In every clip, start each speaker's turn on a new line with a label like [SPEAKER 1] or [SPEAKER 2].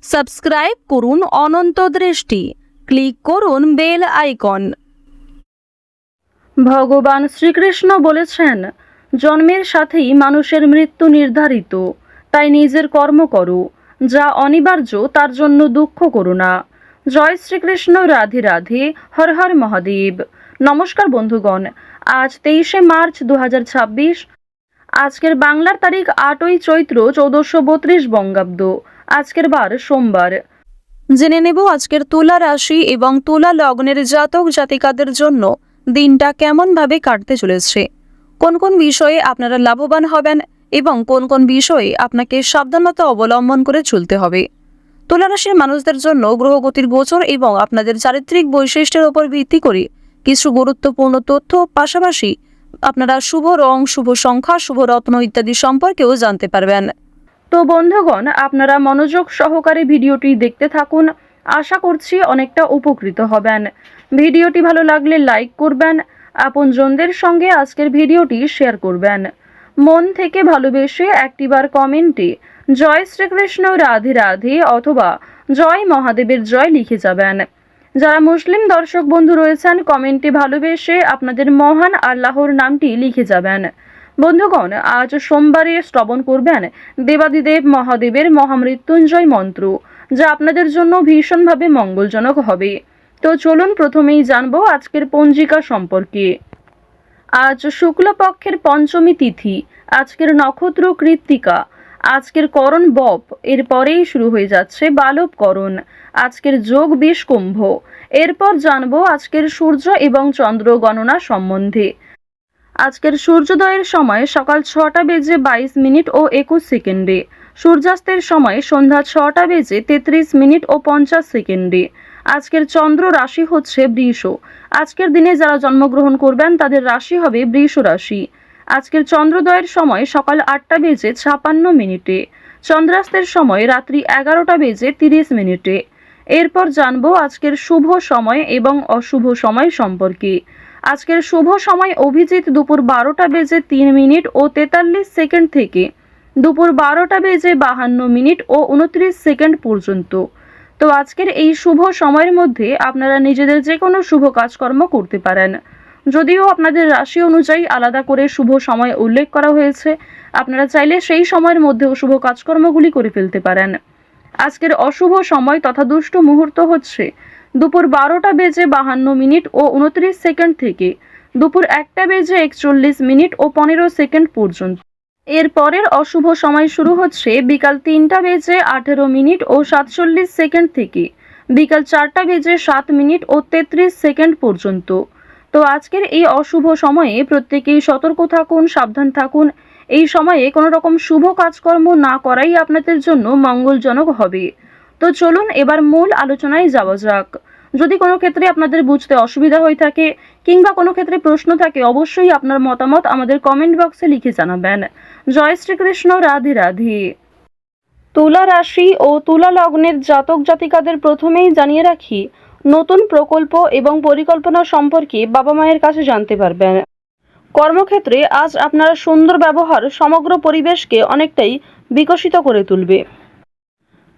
[SPEAKER 1] Subscribe করুন অনন্ত দৃষ্টি, click করুন বেল আইকন। ভগবান শ্রীকৃষ্ণ বলেছেন, জন্মের সাথেই মানুষের মৃত্যু নির্ধারিত, তাই নিজের কর্ম করো, যা অনিবার্য তার জন্য দুঃখ করো না। জয় শ্রীকৃষ্ণ, রাধে রাধে, হর হর মহাদেব। নমস্কার বন্ধুগণ, আজ 23শে মার্চ 2026। আজকের বাংলার তারিখ 8ই চৈত্র 1432 বঙ্গাব্দ। আজকের বার সোমবার। জেনে নেব আজকের তুলা রাশি এবং তুলা লগ্নের জাতক জাতিকাদের জন্য দিনটা কেমন ভাবে কাটতে চলেছে, কোন কোন বিষয়ে আপনারা লাভবান হবেন এবং কোন কোন বিষয়ে আপনাকে সাবধানতা অবলম্বন করে চলতে হবে। তুলা রাশির মানুষদের জন্য গ্রহগতির গোচর এবং আপনাদের চারিত্রিক বৈশিষ্ট্যের উপর ভিত্তি করে কিছু গুরুত্বপূর্ণ তথ্য, পাশাপাশি আপনারা শুভ রং, শুভ সংখ্যা, শুভ রত্ন ইত্যাদি সম্পর্কেও জানতে পারবেন। তো বন্ধুগণ, আপনারা মনোযোগ সহকারে ভিডিওটি দেখতে থাকুন। আশা করছি অনেকটা উপকৃত হবেন। ভিডিওটি ভালো লাগলে লাইক করবেন, আপনজনদের সঙ্গে আজকের ভিডিওটি শেয়ার করবেন। মন থেকে ভালোবেসে একটিবার কমেন্টে জয় শ্রীকৃষ্ণ, রাধে রাধে অথবা জয় মহাদেবের জয় লিখে যাবেন। যারা মুসলিম দর্শক বন্ধু রয়েছেন, কমেন্টে ভালোবেসে আপনাদের মহান আল্লাহর নামটি লিখে যাবেন। বন্ধুগণ, আজ সোমবারে শ্রবণ করবেন দেবাদিদেব মহাদেবের মহামৃত্যুঞ্জয় মন্ত্র, যা আপনাদের জন্য ভীষণভাবে মঙ্গলজনক হবে। তো চলুন প্রথমেই জানবো আজকের পঞ্জিকা সম্পর্কে। আজ শুক্লপক্ষের পঞ্চমী তিথি, আজকের নক্ষত্র কৃত্তিকা, আজকের করণ বপ, এরপরেই শুরু হয়ে যাচ্ছে বালব করণ, আজকের যোগ বিষকুম্ভ। এরপর জানবো আজকের সূর্য এবং চন্দ্র গণনা সম্বন্ধে। আজকের সূর্যোদয়ের সময় সকাল 6:22 ও 21 সেকেন্ডে, সূর্যাস্তের সময় সন্ধ্যা 6:33 ও 50 সেকেন্ডে। আজকের চন্দ্র রাশি হচ্ছে বৃষ। আজকের দিনে যারা জন্মগ্রহণ করবেন তাদের রাশি হবে বৃষ রাশি। আজকের চন্দ্রোদয়ের সময় সকাল 8:56, চন্দ্রাস্তের সময় রাত্রি 11:30। এরপর জানবো আজকের শুভ সময় এবং অশুভ সময় সম্পর্কে। আজকের শুভ সময় অভিজিৎ দুপুর 12:03 ও 43 সেকেন্ড থেকে দুপুর 12:52 ও 29 সেকেন্ড পর্যন্ত। তো আজকের এই শুভ সময়ের মধ্যে আপনারা নিজেদের যে কোনো শুভ কাজকর্ম করতে পারেন। যদিও আপনাদের রাশি অনুযায়ী আলাদা করে শুভ সময় উল্লেখ করা হয়েছে, আপনারা চাইলে সেই সময়ের মধ্যেও শুভ কাজকর্মগুলি করে ফেলতে পারেন। আজকের অশুভ সময় তথা দুষ্ট মুহূর্ত হচ্ছে দুপুর 12:52 ও 29 সেকেন্ড থেকে দুপুর 1:41 ও 15 সেকেন্ড পর্যন্ত। এর পরের অশুভ সময় শুরু হচ্ছে বিকাল 3:18 ও 47 সেকেন্ড থেকে বিকাল 4:07 ও 33 সেকেন্ড পর্যন্ত। তো আজকের এই অশুভ সময়ে প্রত্যেকেই সতর্ক থাকুন, সাবধান থাকুন। এই সময়ে কোনো রকম শুভ কাজকর্ম না করাই আপনাদের জন্য মঙ্গলজনক হবে। তো চলুন এবার মূল আলোচনায় যাওয়া যাক। যদি কোনো ক্ষেত্রে আপনাদের বুঝতে অসুবিধা হয়ে থাকে কিংবা কোনো ক্ষেত্রে প্রশ্ন থাকে, অবশ্যই আপনার মতামত আমাদের কমেন্ট বক্সে লিখে জানাবেন। জয় শ্রীকৃষ্ণ, রাধে রাধে। তুলা রাশি ও তুলা লগ্নের জাতক জাতিকাদের প্রথমেই জানিয়ে রাখি, নতুন প্রকল্প এবং পরিকল্পনা সম্পর্কে বাবা মায়ের কাছে জানতে পারবেন। কর্মক্ষেত্রে আজ আপনার সুন্দর ব্যবহার সমগ্র পরিবেশকে অনেকটাই বিকশিত করে তুলবে।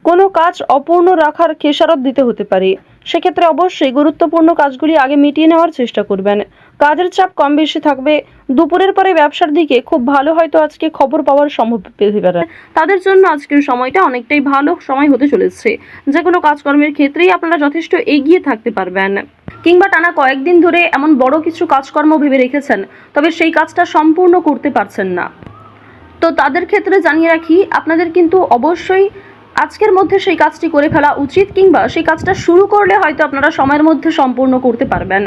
[SPEAKER 1] কোনো কাজ অপূর্ণ রাখার খেসারত দিতে হতে পারে, সেক্ষেত্রে অবশ্যই গুরুত্বপূর্ণ কাজগুলি আগে মিটিয়ে নেওয়ার চেষ্টা করবেন। কাজের চাপ কম বেশি থাকবে। দুপুরের পরে ব্যবসার দিকে খুব ভালো হয়তো আজকে খবর পাওয়ার সম্ভব পেতে পারে। তাদের জন্য আজকের সময়টা অনেকটাই ভালো সময় হতে চলেছে। যে কোনো কাজকর্মের ক্ষেত্রেই আপনারা যথেষ্ট এগিয়ে থাকতে পারবেন। কিংবা টানা কয়েকদিন ধরে এমন বড় কিছু কাজকর্ম ভেবে রেখেছেন, তবে সেই কাজটা সম্পূর্ণ করতে পারছেন না, তো তাদের ক্ষেত্রে জানিয়ে রাখি আপনাদের কিন্তু অবশ্যই আজকের মধ্যে সেই কাজটি করে ফেলা উচিত, কিংবা সেই কাজটা শুরু করলে হয়তো আপনারা সময়ের মধ্যে সম্পূর্ণ করতে পারবেন।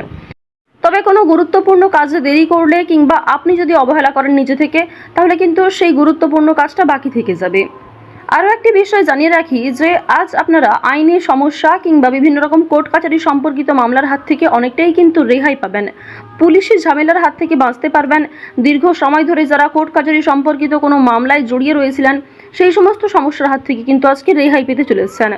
[SPEAKER 1] তবে কোনো গুরুত্বপূর্ণ কাজে দেরি করলে কিংবা আপনি যদি অবহেলা করেন নিজে থেকে, তাহলে কিন্তু সেই গুরুত্বপূর্ণ কাজটা বাকি থেকে যাবে। আরও একটি বিষয় জানিয়ে রাখি যে আজ আপনারা আইনি সমস্যা কিংবা বিভিন্ন রকম কোর্ট কাছারি সম্পর্কিত মামলার হাত থেকে অনেকটাই কিন্তু রেহাই পাবেন। পুলিশি ঝামেলার হাত থেকে বাঁচতে পারবেন। দীর্ঘ সময় ধরে যারা কোর্ট কাছারি সম্পর্কিত কোনো মামলায় জড়িয়ে রয়েছিলেন, সেই সমস্ত সমস্যার হাত থেকে কিন্তু আজকে রেহাই পেতে চলেছেন।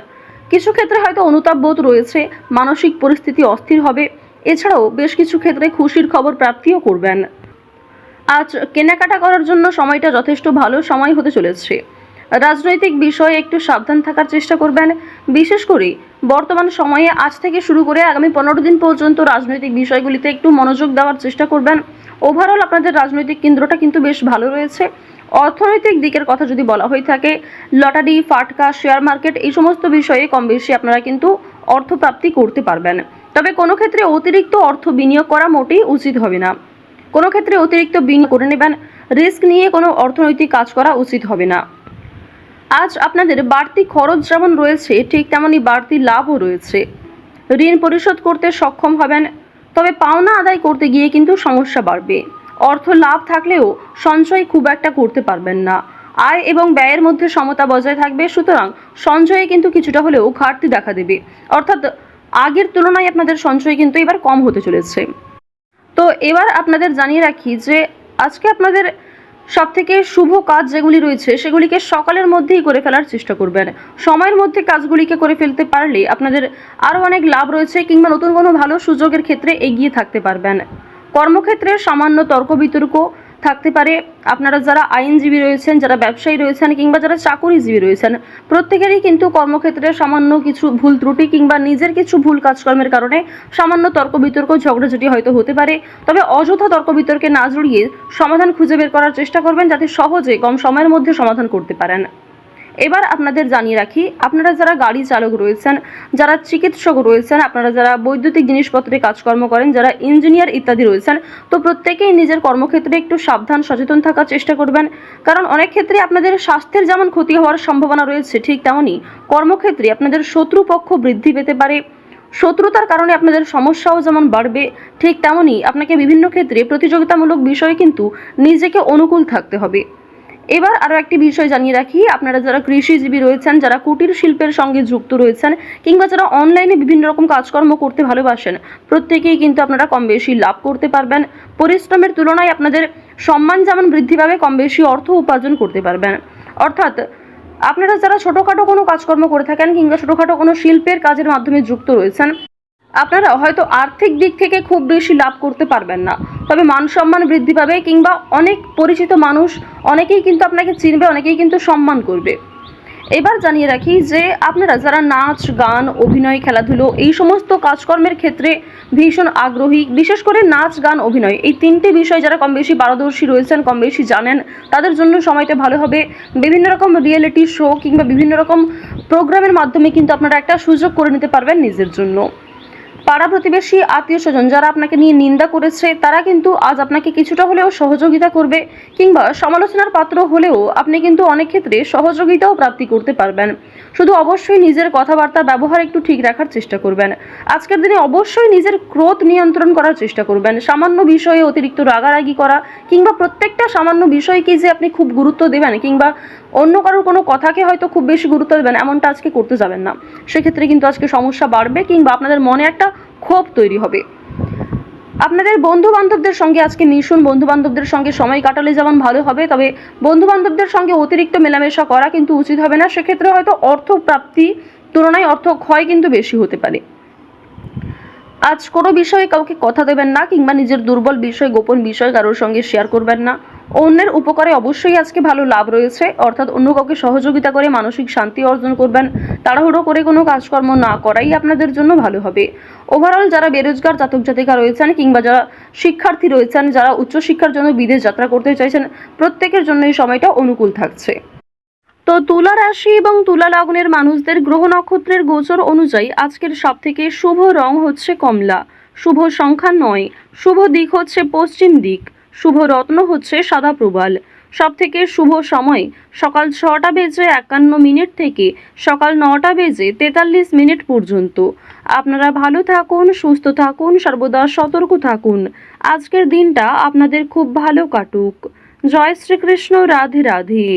[SPEAKER 1] কিছু ক্ষেত্রে হয়তো অনুতাপ বোধ রয়েছে, মানসিক পরিস্থিতি অস্থির হবে। এছাড়াও বেশ কিছু ক্ষেত্রে খুশির খবর প্রাপ্তিও করবেন। আজ কেনাকাটা করার জন্য সময়টা যথেষ্ট ভালো সময় হতে চলেছে। রাজনৈতিক বিষয়ে একটু সাবধান থাকার চেষ্টা করবেন। বিশেষ করে বর্তমান সময়ে আজ থেকে শুরু করে আগামী 15 দিন পর্যন্ত রাজনৈতিক বিষয়গুলিতে একটু মনোযোগ দেওয়ার চেষ্টা করবেন। ওভারঅল আপনাদের রাজনৈতিক কেন্দ্রটা কিন্তু বেশ ভালো রয়েছে। অর্থনৈতিক দিকের কথা যদি বলা হয়ে থাকে, লটারি, ফাটকা, শেয়ার মার্কেট এই সমস্ত বিষয়ে কম বেশি আপনারা কিন্তু অর্থপ্রাপ্তি করতে পারবেন। তবে কোনো ক্ষেত্রে অতিরিক্ত অর্থ বিনিয়োগ করা মোটেই উচিত হবে না। কোনো ক্ষেত্রে অতিরিক্ত বিনিয়োগ করে নেবেন, রিস্ক নিয়ে কোনো অর্থনৈতিক কাজ করা উচিত হবে না। আজ আপনাদের বাড়তি খরচ যেমন রয়েছে, ঠিক তেমনই বাড়তি লাভও রয়েছে। ঋণ পরিশোধ করতে সক্ষম হবেন, তবে পাওনা আদায় করতে গিয়ে কিন্তু সমস্যা বাড়বে। অর্থ লাভ থাকলেও সঞ্চয় খুব একটা করতে পারবেন না। আয় এবং ব্যয়ের মধ্যে সমতা বজায় থাকবে, সুতরাং সঞ্চয়ে কিন্তু কিছুটা হলেও ঘাটতি দেখা দেবে। অর্থাৎ আগের তুলনায় আপনাদের সঞ্চয় কিন্তু এবার কম হতে চলেছে। তো এবার আপনাদের জানিয়ে রাখি যে আজকে আপনাদের সবথেকে শুভ কাজ যেগুলি রয়েছে সেগুলিকে সকালের মধ্যেই করে ফেলার চেষ্টা করবেন। সময়ের মধ্যে কাজগুলিকে করে ফেলতে পারলে আপনাদের আরও অনেক লাভ রয়েছে, কিংবা নতুন কোনো ভালো সুযোগের ক্ষেত্রে এগিয়ে থাকতে পারবেন। কর্মক্ষেত্রে সামান্য তর্ক বিতর্ক থাকতে পারে। আপনারা যারা আইনজীবী রয়েছেন, যারা ব্যবসায়ী রয়েছেন, কিংবা যারা চাকুরিজীবী রয়েছেন, প্রত্যেকেরই কিন্তু কর্মক্ষেত্রে সামান্য কিছু ভুল ত্রুটি কিংবা নিজের কিছু ভুল কাজকর্মের কারণে সামান্য তর্ক বিতর্ক ঝগড়াঝাটি হয়তো হতে পারে। তবে অযথা তর্ক বিতর্কে না জড়িয়ে সমাধান খুঁজে বের করার চেষ্টা করবেন, যাতে সহজে কম সময়ের মধ্যে সমাধান করতে পারেন। এবার আপনাদের জানিয়ে রাখি, আপনারা যারা গাড়ি চালক রয়েছেন, যারা চিকিৎসক রয়েছেন, আপনারা যারা বৈদ্যুতিক জিনিসপত্রে কাজকর্ম করেন, যারা ইঞ্জিনিয়ার ইত্যাদি রয়েছেন, তো প্রত্যেকেই নিজের কর্মক্ষেত্রে একটু সাবধান সচেতন থাকার চেষ্টা করবেন। কারণ অনেক ক্ষেত্রে আপনাদের স্বাস্থ্যের যেমন ক্ষতি হওয়ার সম্ভাবনা রয়েছে, ঠিক তেমনই কর্মক্ষেত্রে আপনাদের শত্রুপক্ষ বৃদ্ধি পেতে পারে। শত্রুতার কারণে আপনাদের সমস্যাও যেমন বাড়বে, ঠিক তেমনই আপনাকে বিভিন্ন ক্ষেত্রে প্রতিযোগিতামূলক বিষয়ে কিন্তু নিজেকে অনুকূল থাকতে হবে। এবার আরও একটি বিষয় জানিয়ে রাখি, আপনারা যারা কৃষিজীবী রয়েছেন, যারা কুটির শিল্পের সঙ্গে যুক্ত রয়েছেন, কিংবা যারা অনলাইনে বিভিন্ন রকম কাজকর্ম করতে ভালোবাসেন, প্রত্যেকেই কিন্তু আপনারা কম বেশি লাভ করতে পারবেন। পরিশ্রমের তুলনায় আপনাদের সম্মান যেমন বৃদ্ধি পাবে, কম বেশি অর্থ উপার্জন করতে পারবেন। অর্থাৎ আপনারা যারা ছোটোখাটো কোনো কাজকর্ম করে থাকেন, কিংবা ছোটোখাটো কোনো শিল্পের কাজের মাধ্যমে যুক্ত রয়েছেন, আপনারা হয়তো আর্থিক দিক থেকে খুব বেশি লাভ করতে পারবেন না, তবে মান সম্মান বৃদ্ধি পাবে, কিংবা অনেক পরিচিত মানুষ অনেকেই কিন্তু আপনাকে চিনবে, অনেকেই কিন্তু সম্মান করবে। এবার জানিয়ে রাখি যে আপনারা যারা নাচ, গান, অভিনয়, খেলাধুলো এই সমস্ত কাজকর্মের ক্ষেত্রে ভীষণ আগ্রহী, বিশেষ করে নাচ, গান, অভিনয় এই তিনটি বিষয় যারা কম বেশি পারদর্শী রয়েছেন, কম বেশি জানেন, তাদের জন্য সময়টা ভালো হবে। বিভিন্ন রকম রিয়েলিটি শো কিংবা বিভিন্ন রকম প্রোগ্রামের মাধ্যমে কিন্তু আপনারা একটা সুযোগ করে নিতে পারবেন নিজের জন্য। পাড়া প্রতিবেশী, আত্মীয় স্বজন যারা আপনাকে নিয়ে নিন্দা করেছে, তারা কিন্তু আজ আপনাকে কিছুটা হলেও সহযোগিতা করবে, কিংবা সমালোচনার পাত্র হলেও আপনি কিন্তু অনেক ক্ষেত্রে সহযোগিতাও প্রাপ্তি করতে পারবেন। শুধু অবশ্যই নিজের কথাবার্তা ব্যবহার একটু ঠিক রাখার চেষ্টা করবেন। আজকের দিনে অবশ্যই নিজের ক্রোধ নিয়ন্ত্রণ করার চেষ্টা করবেন। সামান্য বিষয়ে অতিরিক্ত রাগারাগি করা, কিংবা প্রত্যেকটা সামান্য বিষয়কে যে আপনি খুব গুরুত্ব দেবেন, কিংবা অন্য কারোর কোনো কথাকে হয়তো খুব বেশি গুরুত্ব দেবেন, এমনটা আজকে করতে যাবেন না। সেক্ষেত্রে কিন্তু আজকে সমস্যা বাড়বে, কিংবা আপনাদের মনে একটা ক্ষোভ তৈরি হবে। আপনাদের বন্ধু বান্ধবদের সঙ্গে আজকে মিশুন, বন্ধু বান্ধবদের সঙ্গে সময় কাটালে যেমন ভালো হবে, তবে বন্ধু বান্ধবদের সঙ্গে অতিরিক্ত মেলামেশা করা কিন্তু উচিত হবে না। সেক্ষেত্রে হয়তো অর্থ প্রাপ্তি তুলনায় অর্থ ক্ষয় কিন্তু বেশি হতে পারে। আজ কোনো বিষয়ে কাউকে কথা দেবেন না, কিংবা নিজের দুর্বল বিষয়, গোপন বিষয় কারোর সঙ্গে শেয়ার করবেন না। অন্যের উপকারে অবশ্যই আজকে ভালো লাভ রয়েছে, অর্থাৎ অন্য কাউকে সহযোগিতা করে মানসিক শান্তি অর্জন করবেন। তাড়াহুড়ো করে কোনো কাজকর্ম না করাই আপনাদের জন্য ভালো হবে। ওভারঅল যারা বেরোজগার জাতক জাতিকা রয়েছেন, কিংবা যারা শিক্ষার্থী রয়েছেন, যারা উচ্চশিক্ষার জন্য বিদেশ যাত্রা করতে চাইছেন, প্রত্যেকের জন্য এই সময়টা অনুকূল থাকছে। তো তুলা রাশি এবং তুলা লগ্নের মানুষদের গ্রহ নক্ষত্রের গোচর অনুযায়ী আজকের সবথেকে শুভ রং হচ্ছে কমলা, শুভ সংখ্যা 9, শুভ দিক হচ্ছে পশ্চিম দিক, শুভ রত্ন হচ্ছে সাদা প্রবাল। সবথেকে শুভ সময় সকাল 6টা বেজে 51 মিনিট থেকে সকাল 9টা বেজে 43 মিনিট পর্যন্ত। আপনারা ভালো থাকুন, সুস্থ থাকুন, সর্বদা সতর্ক থাকুন। আজকের দিনটা আপনাদের খুব ভালো কাটুক। জয় শ্রীকৃষ্ণ, রাধে রাধে।